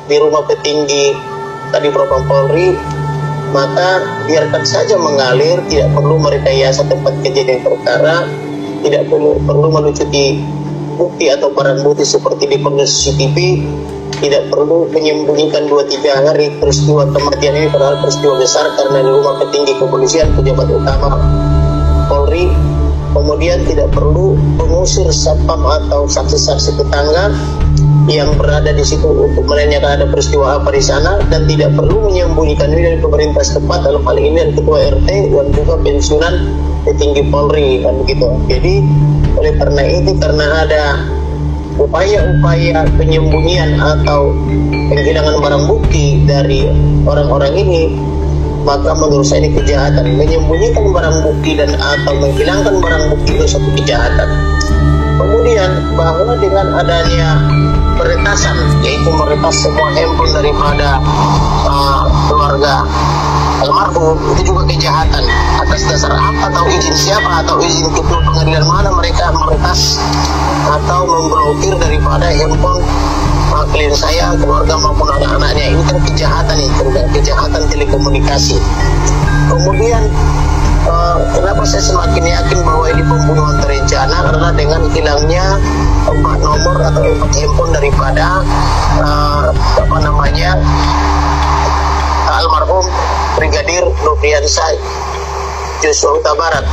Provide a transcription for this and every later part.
di rumah petinggi tadi Propam Polri, maka biarkan saja mengalir, tidak perlu merekayasa tempat kejadian perkara, tidak perlu melucuti bukti atau barang bukti seperti di CCTV, tidak perlu menyembunyikan 2-3 hari peristiwa kematian ini, padahal peristiwa besar karena di rumah petinggi kepolisian, pejabat utama Polri. Kemudian tidak perlu mengusir satpam atau saksi-saksi tetangga yang berada di situ untuk menanyakan ada peristiwa apa di sana, dan tidak perlu menyembunyikan ini dari pemerintah setempat, dalam hal ini dari ketua RT dan juga pensiunan petinggi Polri, kan begitu. Jadi oleh karena itu, karena ada upaya-upaya penyembunyian atau penghilangan barang bukti dari orang-orang ini, maka menurut saya ini kejahatan. Menyembunyikan barang bukti dan atau menghilangkan barang bukti itu satu kejahatan. Kemudian bahwa dengan adanya peretasan, yaitu meretas semua handphone daripada keluarga almarhum, itu juga kejahatan. Atas dasar apa, atau izin siapa, atau izin ketua pengadilan mana mereka meretas atau memblokir daripada handphone klien saya, keluarga maupun anak-anaknya. Ini kan kejahatan, itu kejahatan telekomunikasi. Kemudian kenapa saya semakin yakin bahwa ini pembunuhan terencana, karena dengan hilangnya 4 nomor atau 4 handphone daripada almarhum Brigadir Nofriansah Joshua Huta Barat.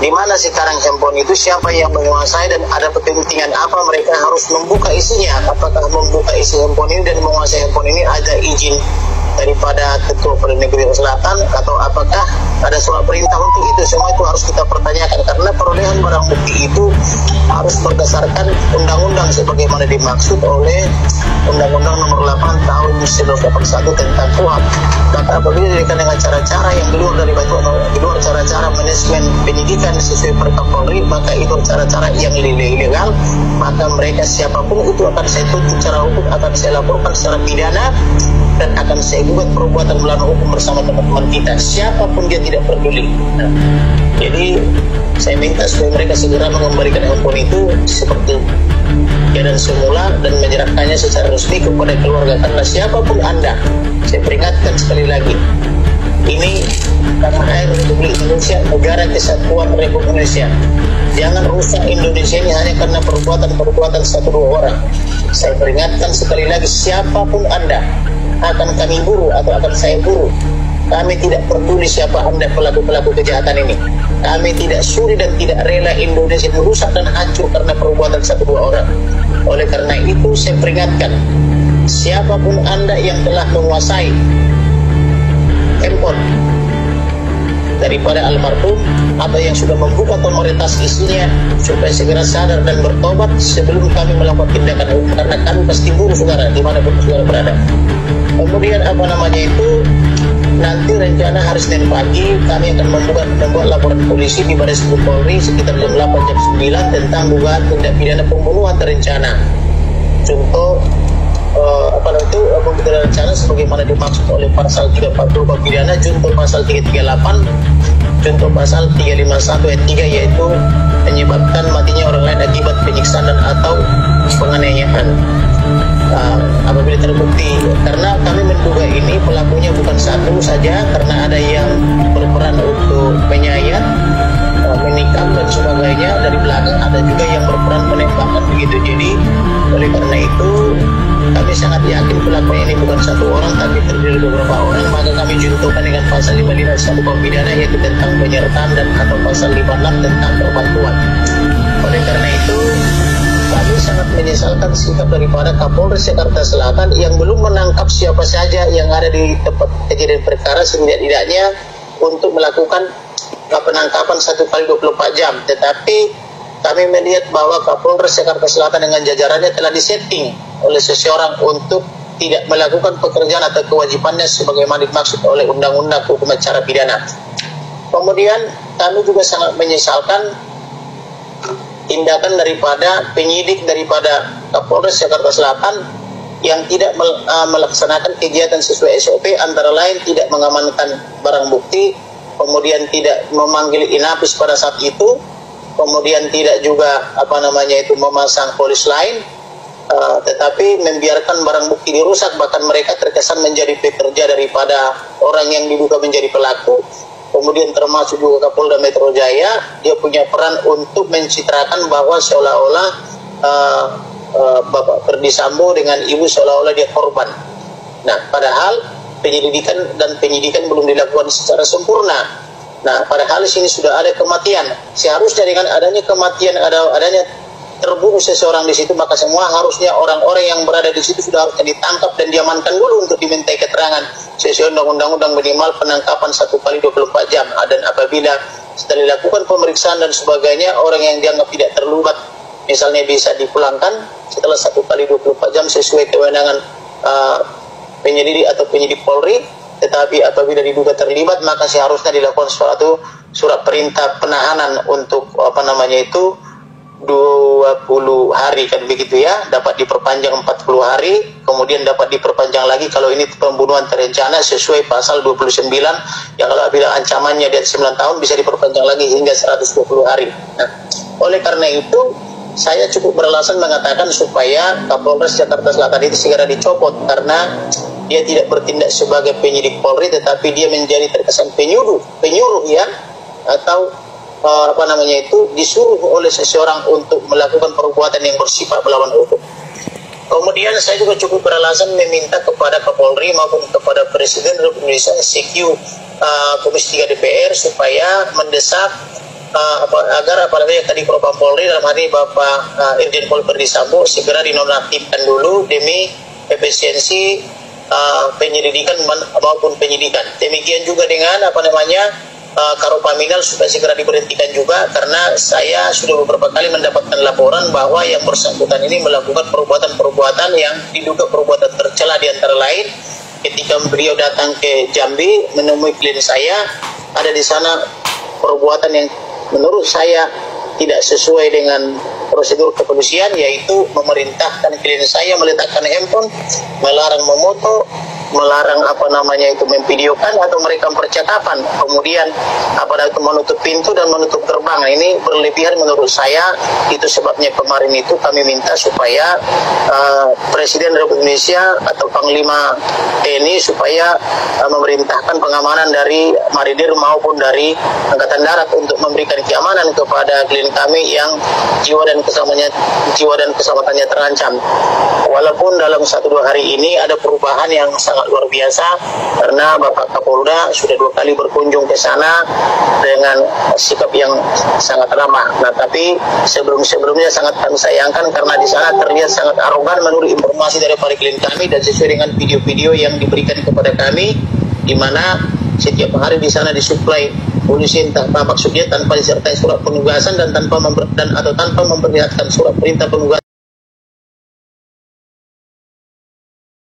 Di mana sekarang handphone itu, siapa yang menguasai, dan ada kepentingan apa mereka harus membuka isinya? Apakah membuka isi handphone ini dan menguasai handphone ini ada izin daripada Ketua Pengadilan Negeri Selatan, atau apakah ada surat perintah untuk itu? Semua itu harus kita pertanyakan, karena perolehan barang bukti itu harus berdasarkan undang-undang sebagaimana dimaksud oleh Undang-Undang Nomor 8 Tahun 1981 tentang KUHP. Maka apabila diberikan dengan cara-cara yang di luar dari di luar cara-cara manajemen penyidikan sesuai Perkap Polri, maka itu cara-cara yang ilegal, maka mereka siapapun itu akan saya tuntut secara hukum, akan saya laporkan secara pidana, dan akan saya gugat perbuatan melawan hukum bersama teman-teman kita, siapapun dia, tidak peduli. Jadi saya minta supaya mereka segera mengembalikan handphone itu seperti keadaan semula dan menyerahkannya secara resmi kepada keluarga. Karena siapapun Anda, saya peringatkan sekali lagi, ini tanah air Republik Indonesia, negara kesatuan Republik Indonesia. Jangan rusak Indonesia ini hanya karena perbuatan 1-2 orang. Saya peringatkan sekali lagi, siapapun Anda, akan kami buru atau akan saya buru. Kami tidak peduli siapa Anda pelaku-pelaku kejahatan ini. Kami tidak sudi dan tidak rela Indonesia merusak dan hancur karena perbuatan 1-2 orang. Oleh karena itu saya peringatkan, siapapun Anda yang telah menguasai handphone daripada almarhum atau yang sudah membuka atau meretas isinya, supaya segera sadar dan bertobat sebelum kami melakukan tindakan hukum, karena kami pasti buru saudara dimanapun saudara berada. Kemudian nanti rencana hari Senin pagi kami akan membuat laporan polisi di Baris Krim Polri sekitar jam 8 jam 9 tentang dugaan tindak pidana pembunuhan terencana. Contoh pembunuhan terencana sebagaimana dimaksud oleh pasal 340 pidana, junto pasal 338, junto pasal 351 ayat 3, yaitu menyebabkan matinya orang lain akibat penyiksaan dan atau penganiayaan. Apabila terbukti, karena kami menduga ini pelakunya bukan satu saja, karena ada yang berperan untuk menyayat, menikam dan sebagainya dari belakang, ada juga yang berperan penembakan begitu. Jadi oleh karena itu kami sangat yakin pelakunya ini bukan satu orang tapi terdiri dari beberapa orang, maka kami juntuhkan dengan pasal 55 satu pidana, yaitu tentang penyertaan, dan atau pasal 56 tentang perbantuan. Oleh karena itu kami sangat menyesalkan sikap daripada Kapolres Jakarta Selatan yang belum menangkap siapa saja yang ada di tempat kejadian perkara setidak-tidaknya untuk melakukan penangkapan 1 kali 24 jam. Tetapi kami melihat bahwa Kapolres Jakarta Selatan dengan jajarannya telah disetting oleh seseorang untuk tidak melakukan pekerjaan atau kewajibannya sebagaimana dimaksud oleh Undang-Undang Hukum Acara Pidana. Kemudian kami juga sangat menyesalkan tindakan daripada penyidik daripada Kapolres Jakarta Selatan yang tidak melaksanakan kegiatan sesuai SOP, antara lain tidak mengamankan barang bukti, kemudian tidak memanggil inapis pada saat itu, kemudian tidak juga memasang polis lain, tetapi membiarkan barang bukti dirusak, bahkan mereka terkesan menjadi pekerja daripada orang yang diduga menjadi pelaku. Kemudian termasuk juga Kapolda Metro Jaya, dia punya peran untuk mencitrakan bahwa seolah-olah Bapak Ferdy Sambo dengan Ibu seolah-olah dia korban. Nah, padahal penyelidikan belum dilakukan secara sempurna. Nah, padahal sini sudah ada kematian. Seharusnya dengan adanya kematian, adanya terbunuh seseorang di situ, maka semua harusnya orang-orang yang berada di situ sudah harusnya ditangkap dan diamankan dulu untuk dimintai keterangan sesuai undang-undang minimal penangkapan 1 kali 24 jam. Dan apabila setelah dilakukan pemeriksaan dan sebagainya, orang yang dianggap tidak terlibat misalnya bisa dipulangkan setelah 1 kali 24 jam sesuai kewenangan penyelidik atau penyidik Polri. Tetapi apabila diduga terlibat, maka seharusnya dilakukan suatu surat perintah penahanan untuk 20 hari, kan begitu ya, dapat diperpanjang 40 hari, kemudian dapat diperpanjang lagi kalau ini pembunuhan terencana sesuai pasal 29 yang kalau bila ancamannya di atas 9 tahun bisa diperpanjang lagi hingga 120 hari. Nah, oleh karena itu saya cukup beralasan mengatakan supaya Kapolres Jakarta Selatan itu segera dicopot, karena dia tidak bertindak sebagai penyidik Polri, tetapi dia menjadi terkesan penyuruh ya, atau disuruh oleh seseorang untuk melakukan perbuatan yang bersifat melawan hukum. Kemudian saya juga cukup beralasan meminta kepada Kapolri maupun kepada Presiden Republik Indonesia, CQ Komisi 3 DPR supaya mendesak agar apalagi tadi Propam Polri dalam hari Bapak Irjen Pol Ferdy Sambo segera dinonaktifkan dulu demi efisiensi penyelidikan maupun penyidikan. Demikian juga dengan Karopaminal supaya segera diberhentikan juga, karena saya sudah beberapa kali mendapatkan laporan bahwa yang bersangkutan ini melakukan perbuatan-perbuatan yang diduga perbuatan tercela, di antara lain ketika beliau datang ke Jambi menemui klien saya, ada di sana perbuatan yang menurut saya tidak sesuai dengan prosedur kepolisian, yaitu memerintahkan klien saya meletakkan handphone, melarang memoto, melarang memvideokan atau merekam percakapan, kemudian menutup pintu dan menutup gerbang. Ini berlebihan menurut saya. Itu sebabnya kemarin itu kami minta supaya Presiden Republik Indonesia atau Panglima TNI supaya memerintahkan pengamanan dari Marinir maupun dari Angkatan Darat untuk memberikan keamanan kepada klien kami yang jiwa dan keselamatannya terancam. Walaupun dalam 1-2 hari ini ada perubahan yang sangat luar biasa, karena Bapak Kapolda sudah 2 kali berkunjung ke sana dengan sikap yang sangat ramah. Nah, tapi sebelumnya sangat kami sayangkan karena di sana terlihat sangat arogan menurut informasi dari para klien kami dan sesuai dengan video-video yang diberikan kepada kami, di mana setiap hari di sana disuplai polisi entah apa maksudnya tanpa disertai surat penugasan dan tanpa memperlihatkan surat perintah penugasan.